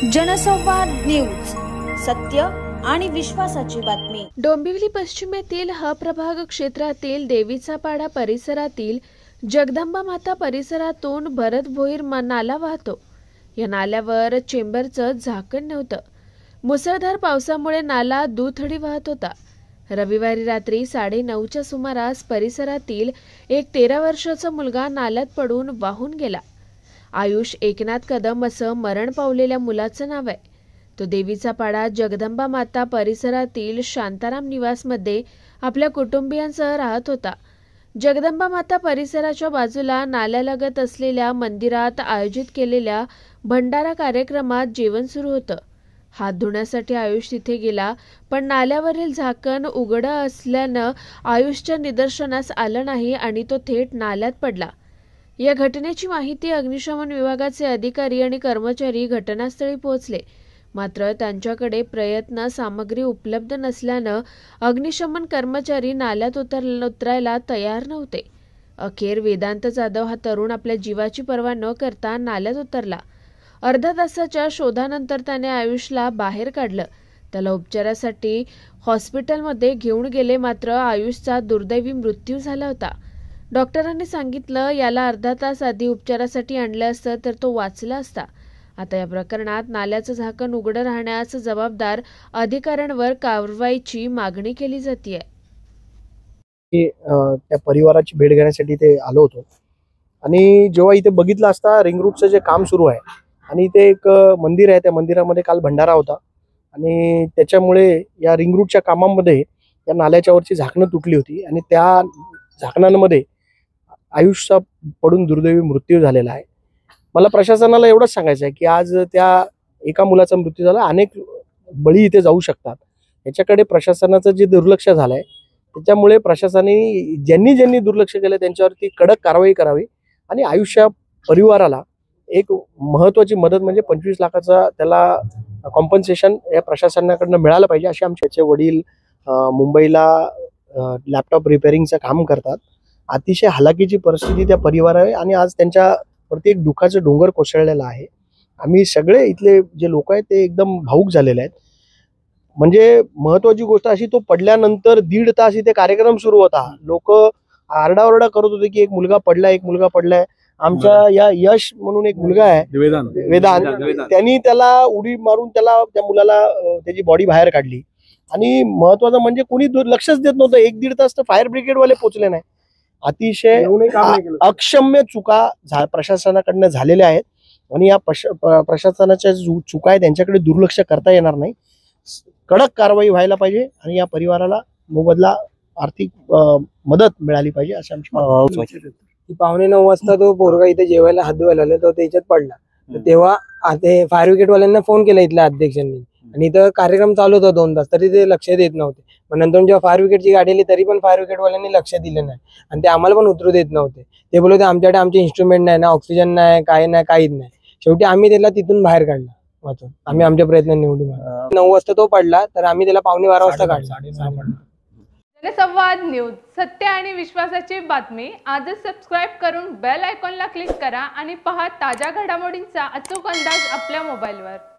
जनसंवाद न्यूज, सत्य आणि विश्वासाची बातमी। डोंबिवली पश्चिमेतील ह प्रभाग क्षेत्रातील देवीचा पाडा परिसरातील जगदंबा माता परिसरातून भरत भोईर नाला वाहतो। या नाल्यावर चेंबरचं झाकण नव्हतं। मुसळधार पावसामुळे नाला दुथडी वाहत होता। रविवारी रात्री 9:30च्या सुमारास परिसरातील एक 13 वर्षाचा मुलगा नाल्यात पडून वाहून गेला। आयुष एकनाथ कदम असं मरण पावलेल्या मुलाचं नाव आहे। तो देवीचा पाडा जगदंबा माता परिसरातील शांताराम निवासमध्ये आपल्या कुटुंबियांसह राहत होता। जगदंबा माता परिसराच्या बाजूला नाल्यालगत असलेल्या मंदिरात आयोजित केलेल्या भंडारा कार्यक्रमात जेवण सुरू होतं। हात धुण्यासाठी आयुष तिथे गेला, पण नाल्यावरील झाकण उघडं असल्यानं आयुषच्या निदर्शनास आलं नाही आणि तो थेट नाल्यात पडला। या घटनेची माहिती अग्निशमन विभागाचे अधिकारी आणि कर्मचारी घटनास्थळी पोहोचले, मात्र त्यांच्याकडे प्रयत्न सामग्री उपलब्ध नसल्यानं अग्निशमन कर्मचारी नाल्यात उतरायला तयार नव्हते। अखेर वेदांत जाधव हा तरुण आपल्या जीवाची पर्वा न करता नाल्यात उतरला। अर्ध्या तासाच्या शोधानंतर त्याने आयुषला बाहेर काढलं। त्याला उपचारासाठी हॉस्पिटलमध्ये घेऊन गेले, मात्र आयुषचा दुर्दैवी मृत्यू झाला होता। डॉक्टरांनी सांगितलं, याला अर्धा तास आधी उपचारासाठी आणलं असतं तर तो वाचला असता। आता या प्रकरणात नाल्याचं झाकण उघडं राहण्यास जबाबदार अधिकाऱ्यांवर कारवाईची मागणी केली जाते। त्या परिवाराची भेट घेण्यासाठी ते आलो होतो आणि जेव्हा इथे बघितलं असता रिंग रोडचं जे काम सुरू आहे आणि इथे एक मंदिर आहे, त्या मंदिरामध्ये काल भंडारा होता आणि त्याच्यामुळे या रिंग रोडच्या कामामध्ये या नाल्याच्यावरची झाकणं तुटली होती आणि त्या झाकणांमध्ये आयुषचा पडून दुर्दैवी मृत्यू झालेला आहे। मला प्रशासनाला एवढंच सांगायचं आहे की आज त्या एका मुलाचा मृत्यू झाला, अनेक बळी इथे जाऊ शकतात। याच्याकडे प्रशासनाचं जे दुर्लक्ष झालंय त्याच्यामुळे प्रशासनाने ज्यांनी दुर्लक्ष केलं त्यांच्यावरती कडक कारवाई करावी आणि आयुषच्या परिवाराला एक महत्त्वाची मदत म्हणजे 25 लाखाचा त्याला कॉम्पन्सेशन या प्रशासनाकडून मिळालं पाहिजे, असे आमचे वडील मुंबईला लॅपटॉप रिपेअरिंगचं काम करतात। अतिशय हलाखीची परिस्थिती त्या परिवार आहे आणि आज त्यांच्यावरती एक दुःखाचं डोंगर कोसळलेला आहे। आम्ही सगळे इथले जे लोक आहेत ते एकदम भावुक झालेले आहेत। म्हणजे महत्त्वाची गोष्ट अशी, तो पडल्यानंतर 1.5 तास इथे कार्यक्रम सुरू होता। लोक आरडाओरडा करत होते की एक मुलगा पडलाय। आमच्या या यश म्हणून एक मुलगा आहे वेदांत, त्यांनी त्याला उडी मारून त्या मुलाला त्याची बॉडी बाहेर काढली आणि महत्त्वाचं म्हणजे कोणी लक्षच देत नव्हतं। 1-1.5 तास तर फायर ब्रिगेडवाले पोहोचले नाही। अतिशय अक्षम्य चुका प्रशासनाकडनं झालेल्या आहेत आणि या प्रशासनाच्या चुका आहे त्यांच्याकडे दुर्लक्ष करता येणार नाही। कडक कारवाई व्हायला पाहिजे आणि या परिवाराला मोबदला आर्थिक मदत मिळाली पाहिजे असं आमची 9:15 वाजता तो पोरगा इथे जेवायला हात धुवायला आला, तो त्याच्यात पडला। तर तेव्हा ते फायर ब्रिगेड वाल्यांना फोन केला इथल्या अध्यक्षांनी आणि इथं कार्यक्रम चालू होता 2 तास, तरी ते लक्ष देत नव्हते। मग नंतर जेव्हा फायर ब्रिगेडची गाडी आली तरी पण फायर ब्रिगेड वाल्यांनी लक्ष दिलं नाही आणि ते आम्हाला पण उतरू देत नव्हते। ते बोलत आमच्याकडे आमचे इन्स्ट्रुमेंट नाही ना, ऑक्सिजन नाही, काहीच नाही। शेवटी आम्ही त्याला तिथून बाहेर काढला वाचून, आम्ही आमच्या प्रयत्नांनी निवडून 9 वाजता तो पडला, तर आम्ही त्याला 12:15 वाजता काढला। जनसंवाद न्यूज, सत्य आणि विश्वासाची बातमी। आजच सबस्क्राईब करून बेल आयकॉनला क्लिक करा आणि पहा ताज्या घडामोडींचा अचूक अंदाज आपल्या मोबाईलवर।